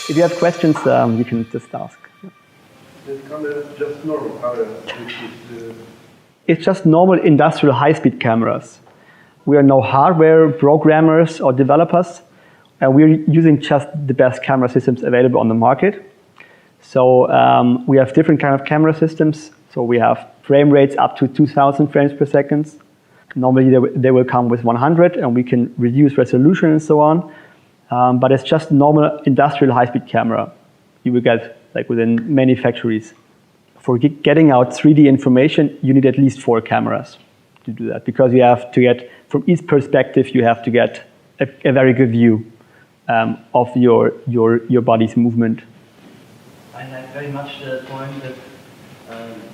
If you have questions, you can just ask. This camera is just normal camera, It's just normal industrial high-speed cameras. We are no hardware programmers or developers, and we're using just the best camera systems available on the market. So we have different kind of camera systems. So we have frame rates up to 2,000 frames per second. Normally they will come with 100, and we can reduce resolution and so on. But it's just normal industrial high-speed camera you will get like within many factories. For getting out 3D information, you need at least 4 cameras to do that, because you have to get, from each perspective, you have to get a very good view of your body's movement. I like very much the point that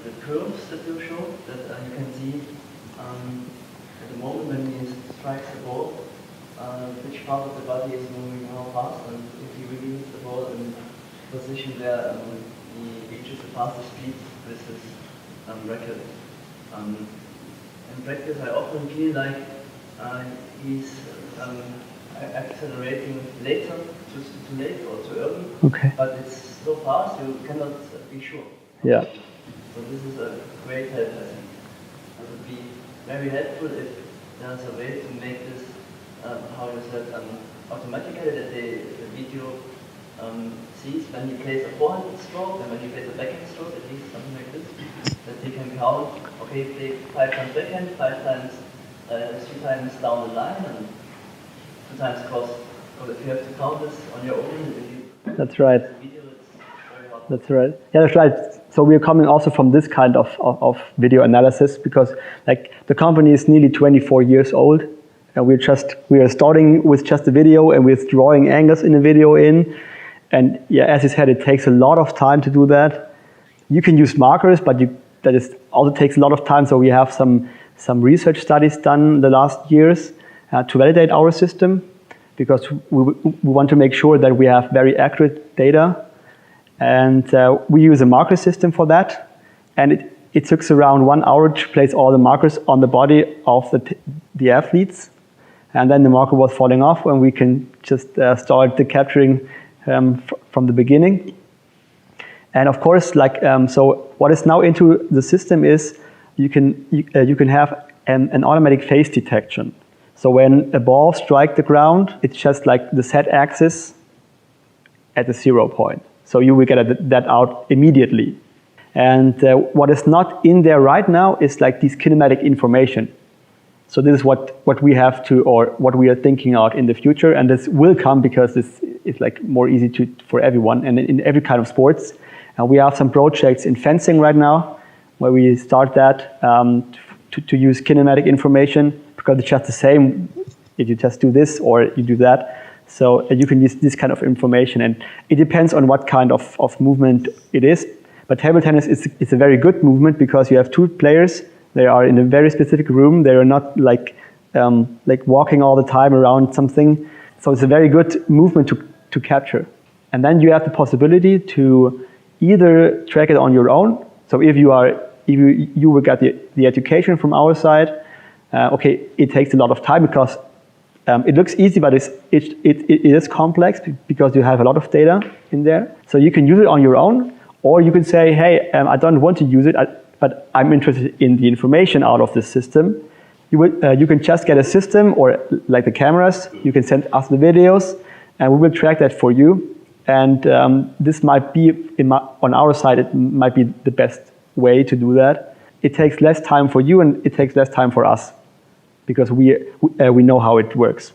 the curves that you show, that you can see at the moment when he strikes the ball, which part of the body is moving how fast, and if you release the ball in position where he reaches the fastest speed with his record. In practice, I often feel like he's accelerating later, too late or too early. Okay. But it's so fast you cannot be sure. Yeah. So this is a great help, I think. It would be very helpful if there's a way to make this, how you said, automatically, that the video sees when you place a forehand stroke and when you place a backhand stroke, at least something like this, that they can count, okay, play 5 times backhand, 5 times, 3 times down the line, and 2 times cross. So if you have to count this on your own, if you That's right. video, it's very hard. That's right. Yeah, that's right. So we are coming also from this kind of video analysis, because like the company is nearly 24 years old, and we are starting with just the video and with drawing angles in the video in. And yeah, as you said, it takes a lot of time to do that. You can use markers, but that also takes a lot of time. So we have some research studies done the last years to validate our system, because we want to make sure that we have very accurate data. And we use a marker system for that. And it took around 1 hour to place all the markers on the body of the athletes. And then the marker was falling off, and we can just start the capturing from the beginning. And of course, like so, what is now into the system is you can have an automatic phase detection. So when a ball strikes the ground, it's just like the Z axis at the 0 point. So you will get that out immediately. And what is not in there right now is like this kinematic information. So this is what we have to, or what we are thinking out in the future, and this will come because this is like more easy for everyone and in every kind of sports. And we have some projects in fencing right now where we start that to use kinematic information, because it's just the same if you just do this or you do that. So you can use this kind of information, and it depends on what kind of movement it is. But table tennis is a very good movement, because you have 2 players. They are in a very specific room. They are not like walking all the time around something. So it's a very good movement to capture. And then you have the possibility to either track it on your own. So if you will get the education from our side, okay, it takes a lot of time, because it looks easy, but it is complex, because you have a lot of data in there. So you can use it on your own, or you can say, hey, I don't want to use it, but I'm interested in the information out of this system. You can just get a system, or like the cameras, you can send us the videos, and we will track that for you. And this might be, on our side, it might be the best way to do that. It takes less time for you, and it takes less time for us, because we know how it works.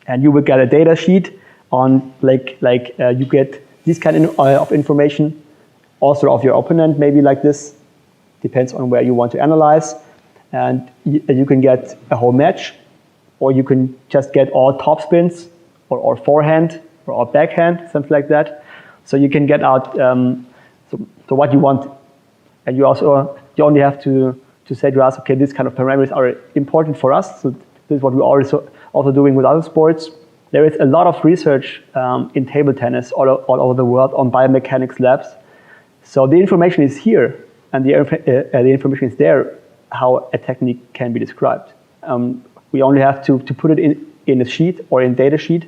And you will get a data sheet on, you get this kind of information, also of your opponent, maybe like this. Depends on where you want to analyze. And you can get a whole match, or you can just get all top spins, or forehand, or backhand, something like that. So you can get out so what you want. And you only have to say to us, okay, this kind of parameters are important for us. So this is what we're also doing with other sports. There is a lot of research in table tennis all over the world on biomechanics labs. So the information is here, and the information is there, how a technique can be described. We only have to put it in a sheet or in data sheet,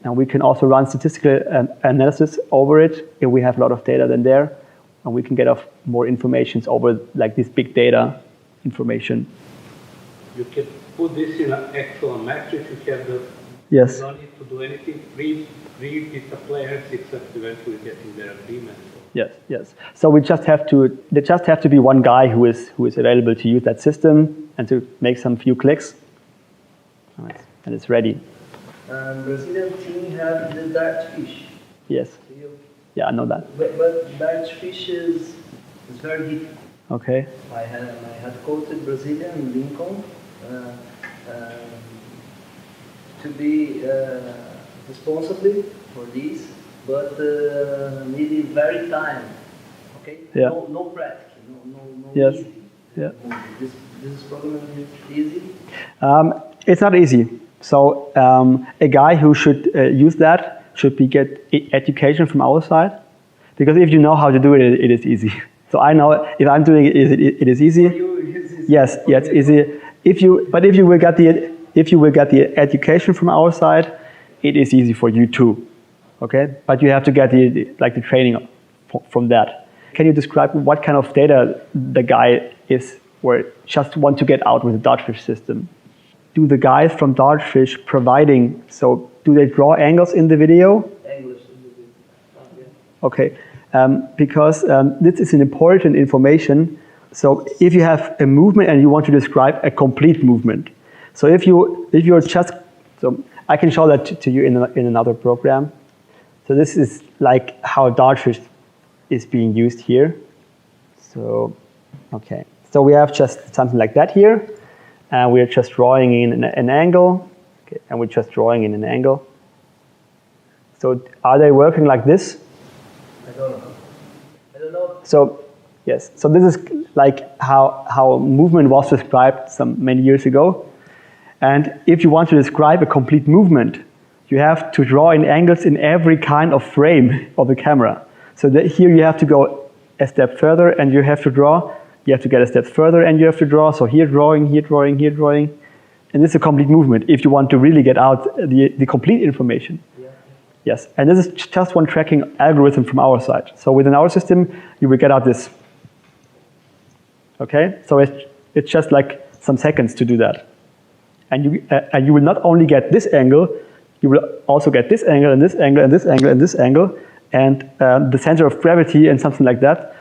And we can also run statistical analysis over it if we have a lot of data then there. And we can get off more information over like this big data information. You can put this in an Excel matrix. You have the yes. You don't need to do anything. Read the players except eventually getting their agreement. Yes, yes. So we just have to. There just have to be one guy who is available to use that system and to make some few clicks, and it's ready. Brazilian team have the dart fish. Yes. Yeah, I know that. But dart fish is very different. Okay. I had quoted Brazilian Lincoln to be responsibly for this, but needed very time. Okay. Yeah. No practice. No yes. Easy. Yeah. This program is easy. It's not easy. So a guy who should use that should get education from our side, because if you know how to do it, it is easy. So I know if I'm doing it, it is easy. Yes, yes, easy. If you will get the education from our side, it is easy for you too. Okay, but you have to get the training from that. Can you describe what kind of data the guy is, or just want to get out with the dartfish system? Do the guys from Dartfish providing, so do they draw angles in the video? Angles in the video. Okay, because this is an important information. So if you have a movement and you want to describe a complete movement, so if you're just, so I can show that to you in another program. So this is like how Dartfish is being used here. So, okay, so we have just something like that here. And we're just drawing in an angle, okay, and we're just drawing in an angle. So are they working like this? I don't know. So yes, so this is like how movement was described many years ago. And if you want to describe a complete movement, you have to draw in angles in every kind of frame of the camera. So here you have to go a step further, and you have to draw. You have to get a step further and you have to draw. So here drawing, here drawing, here drawing. And this is a complete movement if you want to really get out the complete information. Yeah. Yes, and this is just one tracking algorithm from our side. So within our system, you will get out this. Okay, so it's just like some seconds to do that. And you will not only get this angle, you will also get this angle and this angle and this angle and this angle, and the center of gravity and something like that.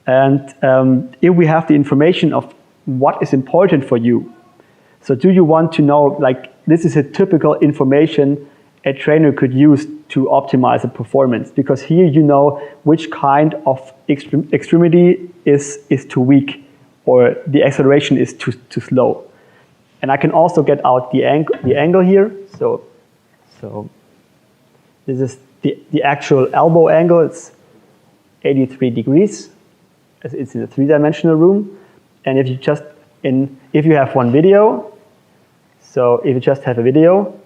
And if we have the information of what is important for you, so do you want to know, like, this is a typical information a trainer could use to optimize a performance, because here you know which kind of extremity is too weak, or the acceleration is too slow. And I can also get out the angle here. So this is the actual elbow angle. It's 83 degrees. It's in a three-dimensional room, and if you have one video, so if you just have a video,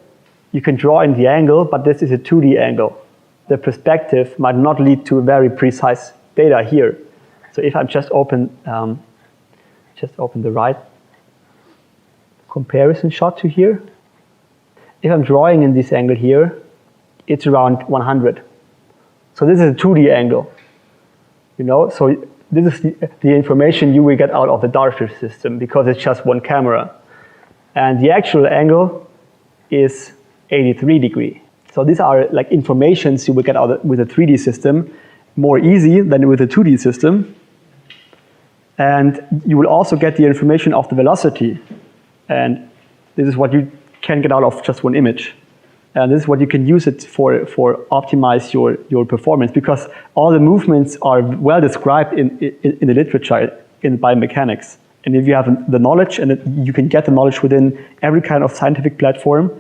you can draw in the angle, but this is a 2D angle. The perspective might not lead to very precise data here. So if I just open the right comparison shot to here, if I'm drawing in this angle here, it's around 100. So this is a 2D angle, so this is the information you will get out of the Dartfish system, because it's just one camera. And the actual angle is 83 degree. So these are like informations you will get out with a 3D system, more easy than with a 2D system. And you will also get the information of the velocity. And this is what you can get out of just one image. And this is what you can use it for optimize your performance, because all the movements are well described in the literature in biomechanics. And if you have the knowledge, and you can get the knowledge within every kind of scientific platform,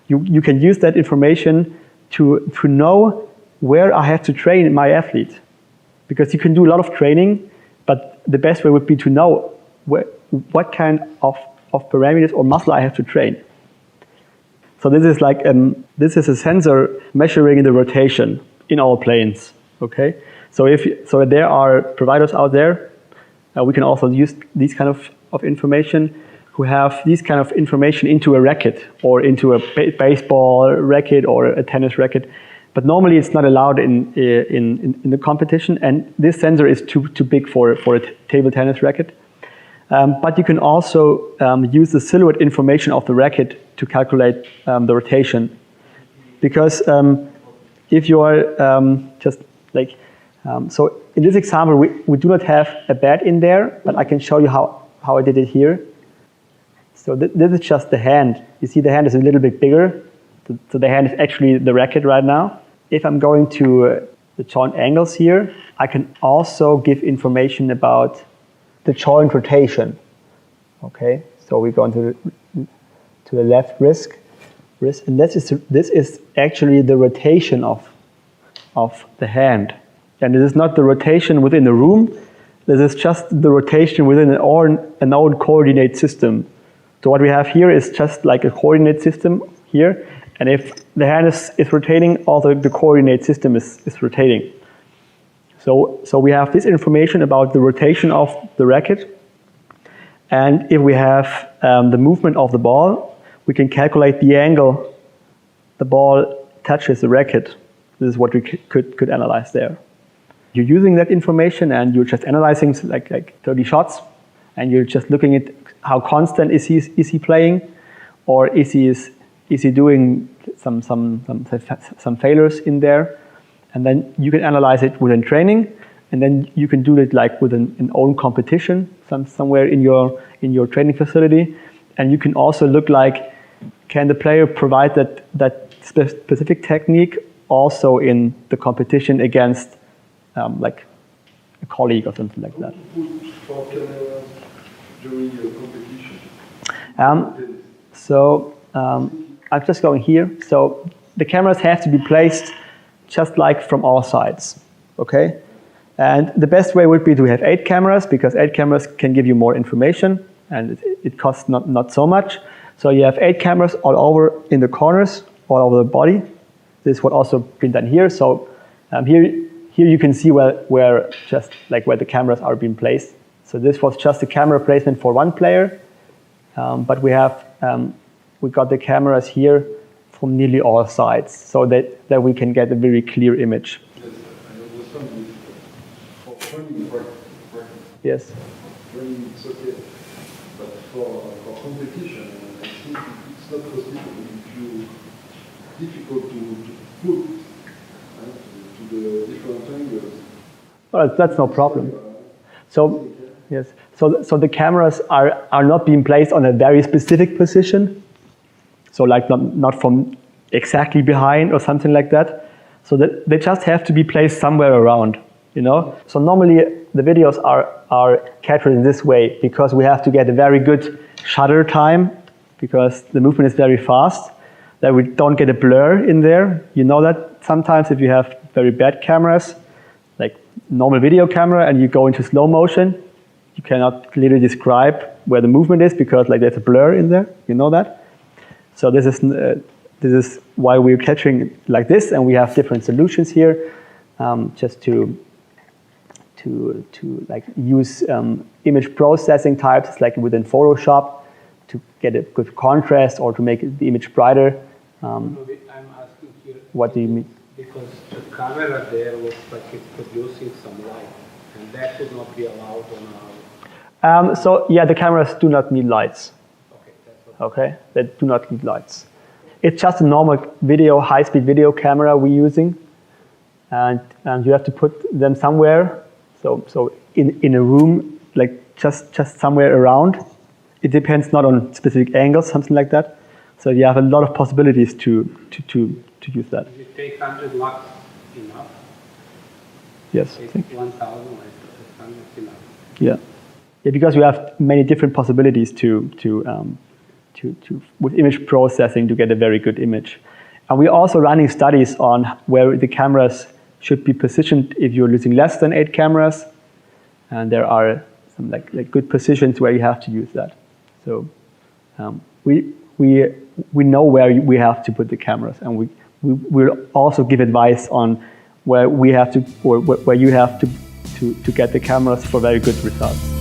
you can use that information to know where I have to train my athlete. Because you can do a lot of training, but the best way would be to know what kind of parameters or muscle I have to train. So this is like this is a sensor measuring the rotation in all planes. Okay, so so there are providers out there. We can also use these kind of information who have these kind of information into a racket or into a baseball racket or a tennis racket. But normally it's not allowed in the competition, and this sensor is too big for a table tennis racket. But you can also use the silhouette information of the racket to calculate the rotation. Because if you are just like, so in this example, we do not have a bat in there, but I can show you how I did it here. So this is just the hand. You see the hand is a little bit bigger. So the hand is actually the racket right now. If I'm going to the joint angles here, I can also give information about the joint rotation. Okay, so we go into the left wrist, and this is actually the rotation of the hand. And this is not the rotation within the room. This is just the rotation within an own coordinate system. So what we have here is just like a coordinate system here. And if the hand is rotating, also the coordinate system is rotating. So we have this information about the rotation of the racket. And if we have the movement of the ball, we can calculate the angle the ball touches the racket. This is what we could analyze there. You're using that information and you're just analyzing like 30 shots, and you're just looking at how constant is he playing, or is he doing some failures in there, and then you can analyze it within training, and then you can do it like within an own competition somewhere in your training facility, and you can also look like, can the player provide that specific technique also in the competition against like a colleague or something like that. For cameras during your competition? I'm just going here. So the cameras have to be placed just like from all sides, okay? And the best way would be to have 8 cameras, because 8 cameras can give you more information, and it costs not so much. So you have 8 cameras all over in the corners, all over the body. This is what also been done here. So here you can see where the cameras are being placed. So this was just a camera placement for one player, but we got the cameras here from nearly all sides, so that we can get a very clear image. Yes, I understand for training practice. Yes. Training it's okay, but for competition, I think it's not possible. It's difficult to put to the different angles. Well, that's no problem. So yes, so the cameras are not being placed on a very specific position. So like not from exactly behind or something like that. So that they just have to be placed somewhere around, you know. So normally the videos are captured in this way, because we have to get a very good shutter time, because the movement is very fast, that we don't get a blur in there. You know that sometimes if you have very bad cameras, like normal video camera, and you go into slow motion, you cannot clearly describe where the movement is, because like there's a blur in there. You know that. So this is why we're capturing like this, and we have different solutions here, just to like use image processing types, like within Photoshop, to get a good contrast or to make the image brighter. I'm asking here. What do you mean? Because the camera there looks like it's producing some light, and that would not be allowed on our. So yeah, the cameras do not need lights. Okay, that's what. Okay, they do not need lights. It's just a normal video, high-speed video camera we're using, and you have to put them somewhere. So in a room, like just somewhere around. It depends not on specific angles, something like that. So you have a lot of possibilities to use that. Does it take 100 lux enough? Yes. Take 1,000, like 100 enough. Yeah, because you have many different possibilities to with image processing to get a very good image. And we're also running studies on where the cameras should be positioned if you're using less than 8 cameras. And there are some like good positions where you have to use that. So we know where we have to put the cameras, and we will also give advice on where we have to, or where you have to get the cameras for very good results.